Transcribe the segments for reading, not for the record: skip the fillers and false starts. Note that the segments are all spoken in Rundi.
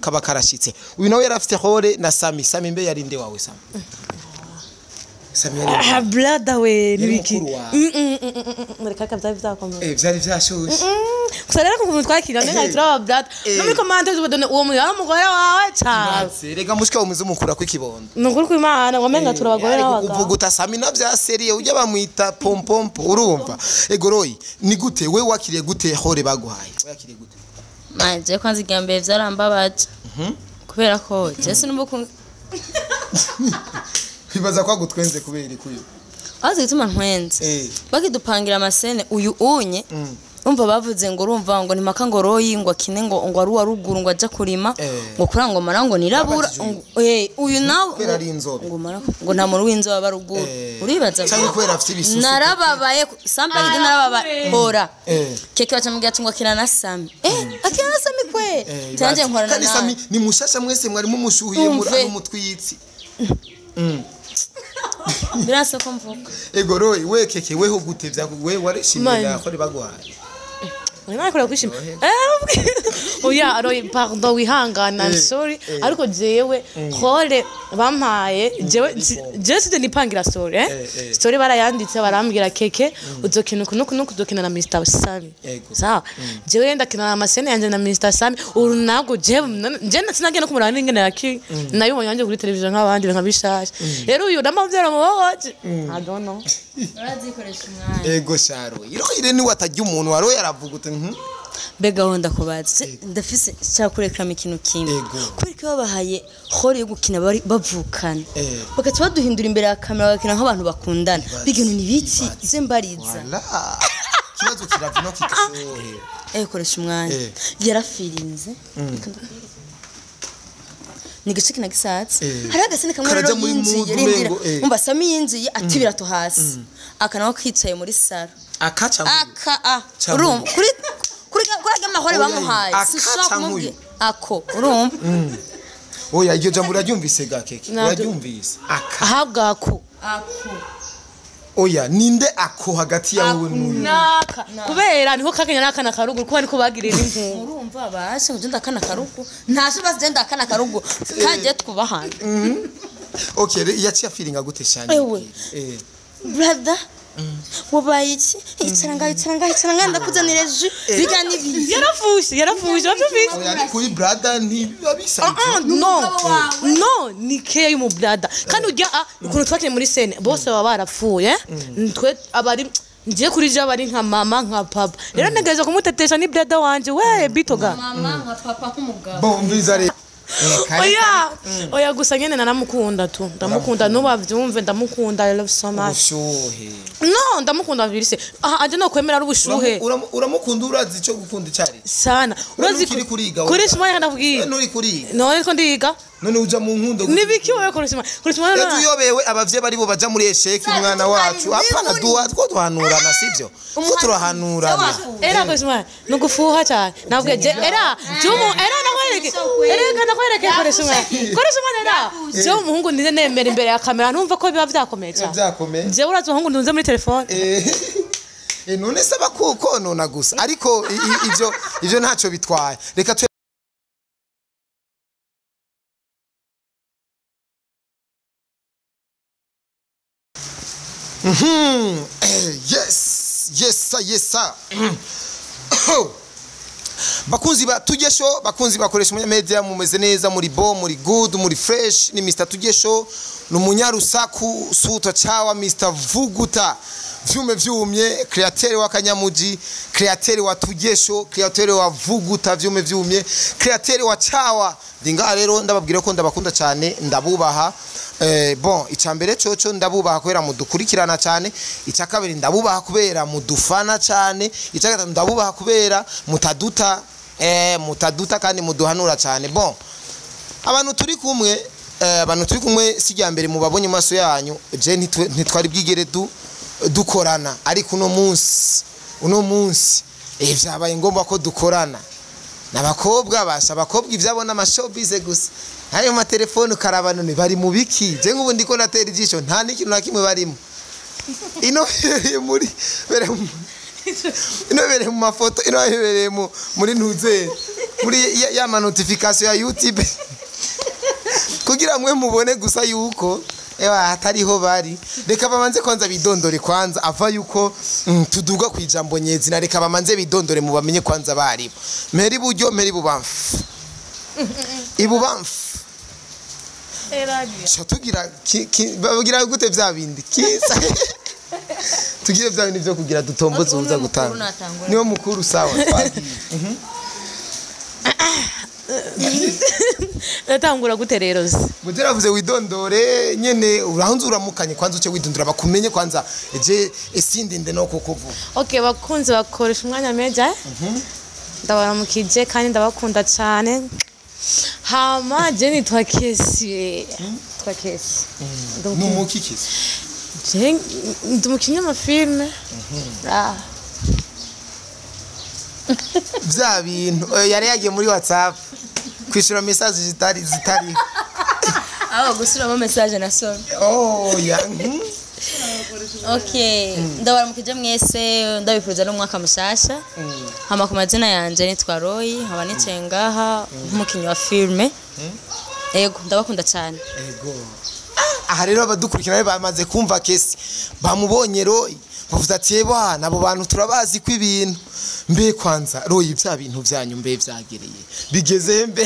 kaba karashitse uyu nawe yarafite hore na Sami mbe yarinde wawe Sami brother we nibiki mureka kabza byakomeye byari byashushe gusa rero kumva twakira nanga turaba brother no muri commande tubadone uwo mugore wawe cyane rega mushika umuzi mukura ku kibondo nukuri ku Imana wamenga turabagore n'abagabo uvuga Sami navya serie ujya bamwita pompompo urumva egoroyi ni gute we wakiriye gute hore baguhaye wakiriye gute manje kwanza igambe vyarambabaje kubera ko Jesse numbuko bibaza kwa gutwenze kubera ikuyo azi gituma ntwenze bakidupangira amasene uyu unye umva bavuze ngo urumva ngo nimaka ngo royi ngo akine ngo ari waruguru ngo aja kurima ngo kurango marango nirabura uyu nawe ngo nta muntu w'inzoba baruguru uribaza narababaye Samba gide narababaye hora keke bacamubwira ati ngo akina na Sami akina na Sami kwe cyanje nkorana kandi Sami ni mushasha mwese mwari mumushuhiye muri umutwitsi birasa ko mvuga egoroyi we keke weho gutevya we warishimira ko baguhaye Mwana kora kwishima oya aroye pardon wihangana sorry ariko jewe hole bampaye jewe sije nipangira story story barayanditse barambwira keke uzokina kuno kuzokina na Mr Sami sawa jewe ndakina na masene yanje na Mr Sami urunago jewe nje sinagenda kumurana n'ingene yaki nayo yanje kuri television nk'abandi nkabishasha rero uyu ndamavyara mu bawaje I don't know urazikoresha umwanya ego sharo ire ni watajya umuntu waro yaravuga bega honda kubaze ndafise cyakurekama ikintu kimwe kuri ko babahaye hore yo gukina bavukana bakaca baduhindura imbere ya kamera bakina nk'abantu bakundana bigeno ni biki ize mbariza kibazo kiravino kikashohe koresha umwanya yarafirinze nigice kina gisatse hari agasene kamwe rero yinjiye rindira umva Sami yinjiye atibira to hasi akanaho kicaye muri saro akaca urumva kuri amahore bamuhaye sishaka kumubwira ako urumva oya iryo jambo uraryumvise gakeke uraryumvise ahabwako oya ninde ako hagati yawe n'uyu kubera niho kakenya nakana karugu kuba niko bagirira impu urumva bashe ngo ndakana karugu ntashe basi ndakana karugu kaje twubahana okay yaciye feeling gute cyane brother wabaye iki icaranga ndakuzanira ju bigani bibi yarafushe bafite oya kuri brother ntibabisa no ni ke y'umu brother kandi ujya ukuntu twakire muri scene bose baba barapfuye twe abari ngiye kuri je abari nka mama nka papa rero ntegereje kumutetesha ni brother wanje we bitoga mama nka papa kumugabo bombiza rero oya gusa nyene naramukunda tu ndamukunda nubavyumve ndamukunda I love so much no ndamukunda birise anje no kwemera ari ubushuhe uramukunda urazi ico gukunda cyari sana urazi kuri shimaya ndabwiye nuri kuriga none ko ndiga none uja mu nkundo nibiki wewe kuri shimaya no tuyobewe abavye bari bo baja muri esheki umwana wacu apana duwa two twahanurana sivyo ko turahanurana era kuri shimaya nugufuha cyane nabwe era jumu era nakwereke nakwereke kuri shimaya era je umuhungu ndize nemera imbere ya kamera numva ko biba vyakomeye cyane je urazi umuhungu ndunze muri telefone none saba kuko nona gusa ariko ivyo ntacyo bitwaye reka yes bakunzi ba tugesho bakunzi bakoresha media mumeze neza muri bo muri good muri fresh ni Mr Tugesho numunyarusaku suto chawa Mr Vuguta vyumye createur wa Kanyamuji createur wa Tugesho createur wa Vuguta vyumye createur wa chawa dinga rero ndababwira ko ndabakunda cyane ndabubaha bon icambere coco ndabubaha kubera mudukurikirana cyane icakabiri ndabubaha kubera mudufana cyane icakata ndabubaha kubera mutaduta kandi muduhanura cyane bon abantu turi kumwe sijya mbere mubabonye maso yanyu je ntitwari bwigere dukorana ariko uno munsi vyabaye ngombwa ko dukorana nabakobwa basha abakobwa ivyabona amashobize gusa hayo matelefone karabano ni bari mu biki je ngubu ndiko natera ijisho nta n'ikintu nakimwe barimo ino muri bere mu mafoto ino bere muri ntuze muri ya ma notification ya YouTube kugira mwe mubone gusa yuko ewa hatariho bari reka bamanze kwanza bidondore kwanza ava yuko tuduga kwijambo nyezi na reka bamanze bidondore mu bamenye kwanza bari meri buryo meri bubamfu ibubamfu tugira bagira gute vya bindi kisa tugire vya bindi byo kugira dutomboze uza gutanga niyo mukuru sawa twagiye natangura gute rero muteravuze widondore nyene urahunze uramukanye kwanza uce widondora bakumenye kwanza je esindi nde no kukuvuga okay bakunze bakoresha umwanya meja ndabaramukije kandi ndabakunda cyane hama je nitwa Kesi twakesi numukikisi je ndumukinya amafilme vya bintu yari yagiye muri WhatsApp kwishura message zitari aho gusubiramo message na soma ya okay ndabaramukije mwese ndabifuza no mwaka mushasha hama ku mazina yanje nitwa Roy haba nicengaha nk'umukinyi wa filme yego ndabakunda cyane yego aha rero abadukurikirana bamaze kumva Kesi bamubonye Roy bavuze ati eba nabo bantu turabazi ko ibintu mbe kwanza Roy bya bintu byanyu mbe byagereye bigeze mbe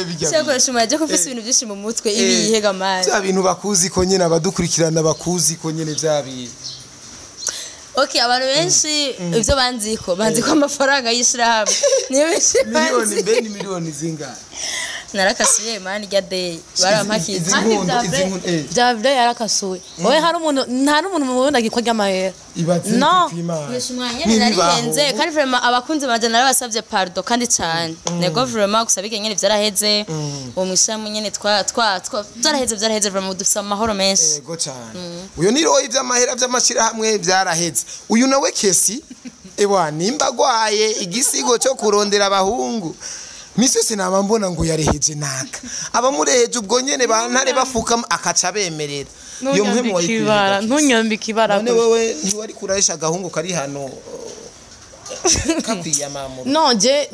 bijya cyakoresha umaje ko ufise ibintu byinshi mu mutwe ibihega manje bya bintu bakuzi ko nyene abadukurikirana bakuzi ko nyene bya bintu okay abantu benshi ivyo banziko amafaranga yishirahamwe niyo benshi miliyoni mbe ni miliyoni zingahe narakasiye mani rya day barampakize Davide yarakasuye owe hari umuntu nta n'umuntu mubona gikorya amahera no yeshumwanya narihenze kandi vraiment abakunzi banje narabasavye pardon kandi cyane nego vraiment gusabike nyene vyaraheze uwo mwishamu nyene vyaraheze vraiment dufise amahoro menshi yego cyane uyo ni Roy vy'amahera vy'amashira hamwe vyaraheze uyu nawe Kesi ewa nimba gwaye igisigo cyo kurondera abahungu Misi sinaba mbona ngo yareheje naka abamureheje ubwo nyene bantare bafukama akaca bemerera iyo muhemu wayikibara ntunyambika ibara none wewe ntiwari kurahisha gahungu kari hano kakwiya mamu no je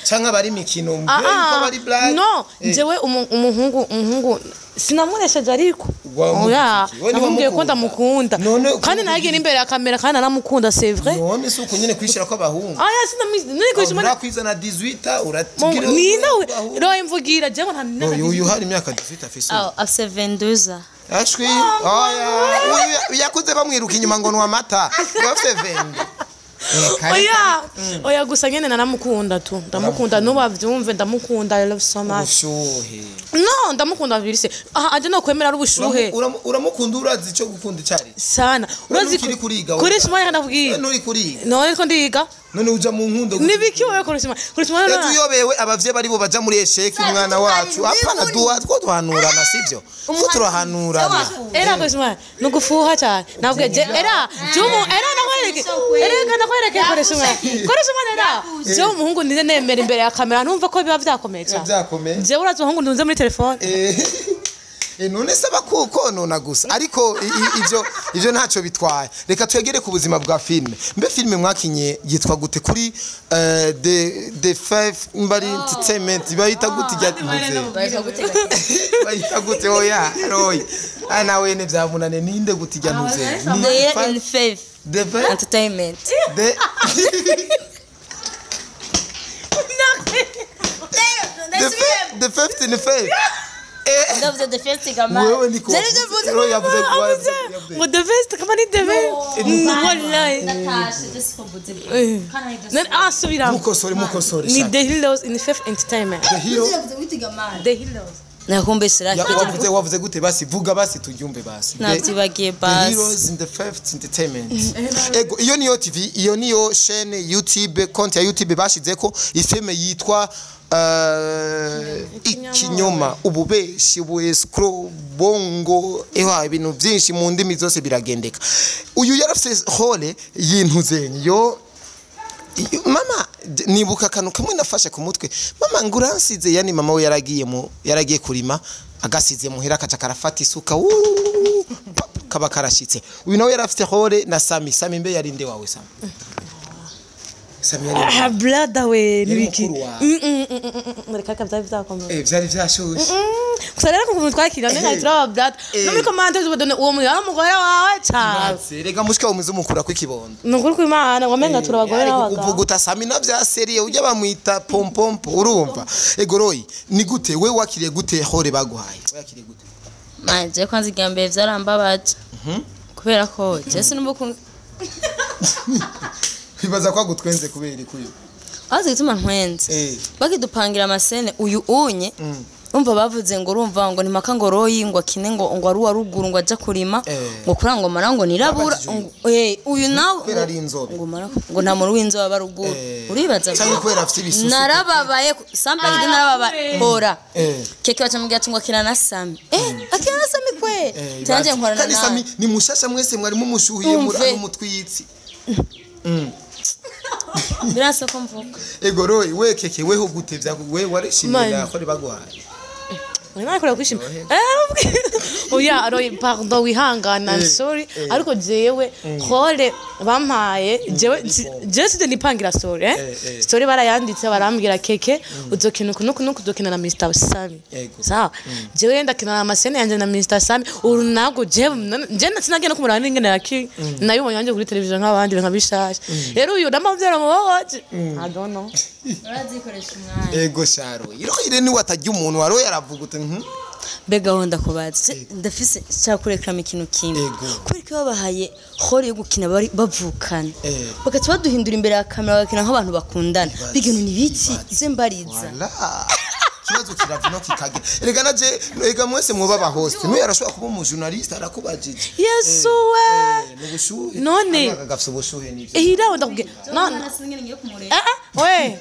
canka bari mikino mbe ko bari black no jewe umuhungu sinamuresheje ariko oya namubwiye ko ndamukunda kandi nagiye imbere ya kamera kandi naramukunda c'est vrai none suko nyene kwishira ko abahungu aya sinamwize kwishima kwizana 18 uratigira ni nawe ro imvugira je ngo nta uyu hari imyaka 18 afise afise 22 ashwi oya yakuze bamwiruka inyuma ngo nwa mata bafite 20 oya gusa nyene naramukunda tu ndamukunda nuba vyumve ndamukunda I love so much ushuhe no ndamukunda birise aje no kwemera ari ubushuhe uramukunda urazi ico gukunda icari sana urazi koresha umwanya ndabwiye nuri kuriga none ko ndiga none uja mu nkundo nibiki wowe koresha umwanya rero uyobewe abavye bari bo baja muri esheki umwana wacu apana duwa two twanurana sivyo ko turahanurana era koresha umwanya nugufuha cyane nabwe je era jumu era nakwereke koresha umwanya era je umuhungu ndize nemera imbere ya kamera numva ko biba vyakomeye cyane je urazi umuhungu ndunze muri telefone none saba kuko nona gusa ariko ivyo ntaco bitwaye reka twegere ku buzima bwa filme mbe filme mwakinye yitwa gute kuri the five mbari entertainment bayita gute bayita gute oya Roy ana wene vyamunane ninde gute ijya ntuze the five entertainment the fifth in the fifth ndavuze the first gama wewe niko Roy yavuze ngo the first kama ni the wallahi natasha just kombuze then asubira mukosore ni the heroes in the fifth entertainment the heroes nakumbe sira wavuze gute basi vuga basi tugyumbe basi navyibagiye basi the heroes in the fifth entertainment ego iyo niyo TV iyo niyo chaîne YouTube konti ya YouTube bashizeko ifilme yitwa ikinyoma ububeshi escrow bongo ewa ibintu byinshi mu ndimi zose biragendeka uyu yarafise hole y'intuzenye yo mama nibuka kanu kamwe nafashe ku mutwe mama nguransize yani mama we yaragiye kurima agasize muhira kaca karafata isuka kaba karashitse uyu nawe yarafite hole na Sami mbe yarinde wawe Sami Samia brother we nibiki Mureka kabza byakomeye byari byashushe kusarera ku muntu twakira nanga turaba brother no muri commentaire ubodone uwo mugore wawe cyane rega mushika umuze mukura kw'ikibondo nukuri kw'Imana wamenga turabagore n'abagabo kuvuguta Samina bya serie ujya bamwita pompompo urumva egoroyi ni gute we wakiriye gute hore baguhaye wakiriye gute manje kwanza igambe vyarambabaje kubera ko Jesse numbuko bibaza kwa gutwenze kubera ikuyo azi gituma ntwenze bakidupangira amasene uyu unye umva bavuze ngo urumva ngo nimaka ngo royi ngo akine ngo ari waruguru ngo aja kurima ngo kurango marango nirabura uyu nawe ngo nta muntu w'inzobe baruguru uribaza narababaye samba gide narababaye hora keke bacamubwira ngo akina na Sami akina na Sami kwe cyanje nkora na Sami ni mushasha mwese mwari mumushuhiye muri umutwitsi birasa ko mvuka egoroyi we keke weho gute we warishimira ko baguhaye Nakora kwishima. Oya aroye pardon wihangana sorry ariko jewe hole bampaye jewe sije nipangira story story barayanditse barambwira keke uzokina kunuku uzokina na Mr. Sami sawa jewe ndakina na masene yanje na Mr. Sami urunago jewe nje sinagenda kumurana n'ingene yaki nayibonye yanje kuri television nk'abandi nkabishasha rero uyu ndamavyera mu bawaje I don't know urazikoresha umwanya ego sharo ire ni watajya umuntu waro yaravuga mbega wonda kubaze ndafise cyakurekama ikintu kimwe kuriko babahaye hore yo gukina bavukana bakati baduhindura imbere ya kamera bakina nk'abantu bakundana bigeno ni biki ize mbariza kibazo kiravino kikage erega naje ega mwese mwoba ba host no yarashobora kuba umu journalist arakubajije yesu we n'ubushuhe none agafise ubushuhe n'ivyo iraho ndakubwiye none we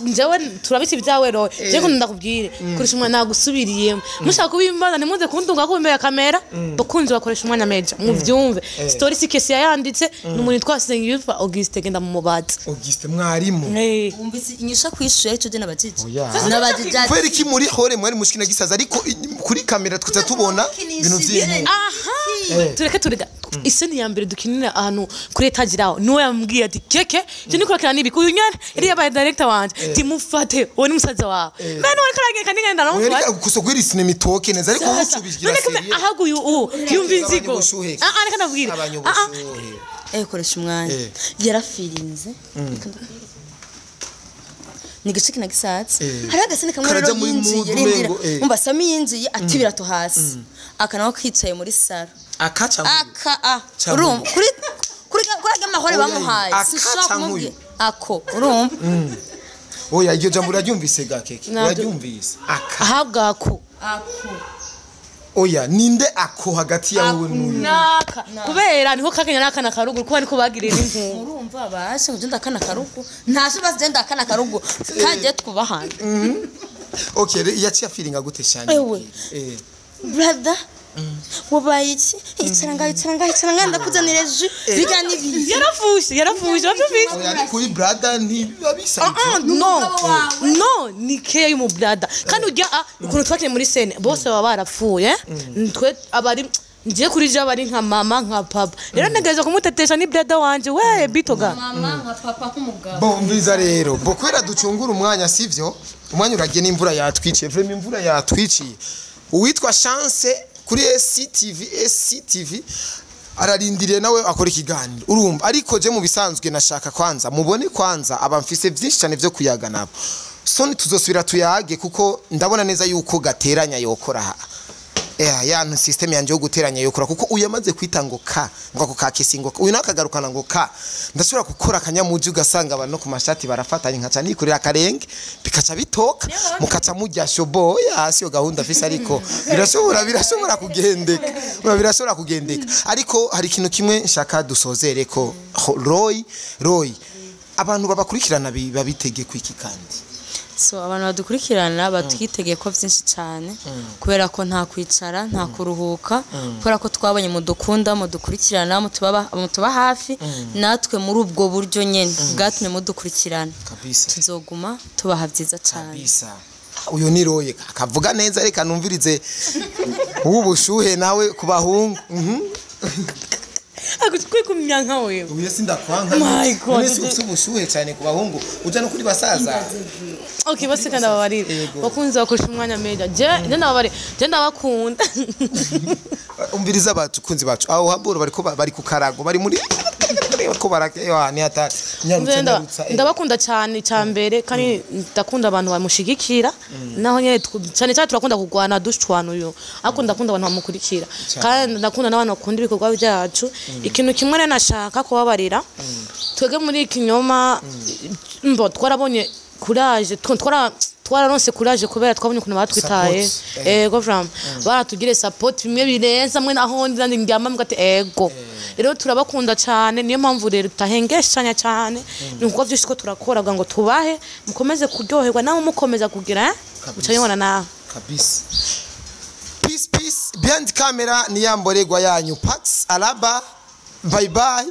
njewe turabitse ibyawe ro je ko ndakubwire kurisha umwana nagusubiriyemo mushaka kubimbaza ntimuze kundunga ko imbere ya kamera bakunze bakoresha umwanya meja mu vyumve story sikesi yanditse n'umuntu twasenga yitwa Auguste genda mu mubazi Auguste mwarimu umvise inyisha kwishuye cyo je nabajije nabajije kweri ki muri hore mwari mushikina gisaza ariko kuri kamera twaza tubona ibintu vy'intu tureke turega iseni ya mbere dukinira ahantu kuri etage rawo niwe yambwiye ati keke je niko kira nibiki uyu nyane iri yabaye director wanje timufate uwo ni musaza wawe mene wari karageka ningenda namufa kusogwira isine mitoke neza ariko ucubigira serie ahaguye yumva inzigo areka nabwira koresha umwanya yarafirinze nigice kina gisatse hari agasene kamwe rero yinjiye rindira umva Sami yinjiye atibira to hasi akanaho kicaye muri sala akaca urumva kuri amahore bamuhaye sishaka kumubwira ako urumva oya iryo jambo uraryumvise gakeke uraryumvise ahabwa ako oya ninde ako hagati yawe n'uyu kubera niho kakenya nakana karugu kuba niko bagirira impu urumva bashe ngo ndakana karugu ntashe basi ndakana karugu kaje twubahana okay yaciye feeling gute cyane brother wabaye iki icaranga ndakuzanira ju bigani bibi yarafushe bavyumvise oya kuri brother ntibabisanzwe no ni ke y'umu brother kandi ujya ukuntu twakine muri scene bose baba barapfuye twe abari ngiye kuri je abari nka mama nka papa rero ntegereje kumutetesha ni brother wanje we bitoga mama nka papa k'umugabo bombiza rero bokwera ducungura umwanya sivyo umwanya uragiye n'imvura yatwiciye vraiment imvura yatwiciye uwitwa Chance kuri SCTV ararindiriye nawe akora ikiganiro urumva ariko je mu bisanzwe nashaka kwanza mubone kwanza abamfise byinshi cyane byo kuyaga nabo soni tuzosubira tuyage kuko ndabona neza yuko gateranya yokora ya system yanje yo guteranya yokora kuko uyamaze kwitangoka ngo ako kakisingo uyu nakagarukana ngo ka ndashobora gukora akanyamuji ugasanga abantu ku mashati barafatanye nkaca nikurira akarenge bikaca bitoka mukaca mujya shobo hasi yo gahunda afise ariko birashobora kugendeka ariko hari ikintu kimwe nshaka dusozere ko Roy abantu babakurikirana babitege kwiki kandi so abantu badukurikirana batwitegeye ko byinshi cyane kubera ko nta kwicara nta kuruhuka kubera ko twabanye mu dukunda mu dukurikirana mu tuba hafi natwe muri ubwo buryo nyene bwatumye mu dukurikirana tuzoguma tubaha byiza cyane uyo ni Roy akavuga neza reka numvirize ubushuhe nawe kubahungu agutwe kumyanka wewe uye sindakwanka My God. ufite ubushuhe cyane ku bahungu uja no kuri basaza okay bose kandi ababarira bakunze bakoresha umwanya media je ndababarira je ndabakunda umviriza abakunzi bacu aho haburo bari ku karago bari muri ko barakeyo ni atari nyarutsa ndabakunda cyane cyambere kandi ndakunda abantu bamushigikira naho nyene cyane cyane turakunda kugwana dushwana uyo akunda abantu bamukurikira kandi ndakunda n'abantu bakunda ibikorwa byacu ikintu kimwe rero nashaka kubabarira twege muri ikinyoma mbo twarabonye courage twararonse courage kubera twabonye ukuntu batwitaye ego from baratugire support bimwe birenza mwe naho ndandi ndyama mugati ego rero turabakunda cyane niyo mpamvu rero tutahengeshanya cyane nuko byose ko turakora ngo tubahe mukomeze kuryoherwa naho mukomeza kugira ucayibona naho kabisa peace behind camera ni yamboregwa yanyu Pax Alaba bye bye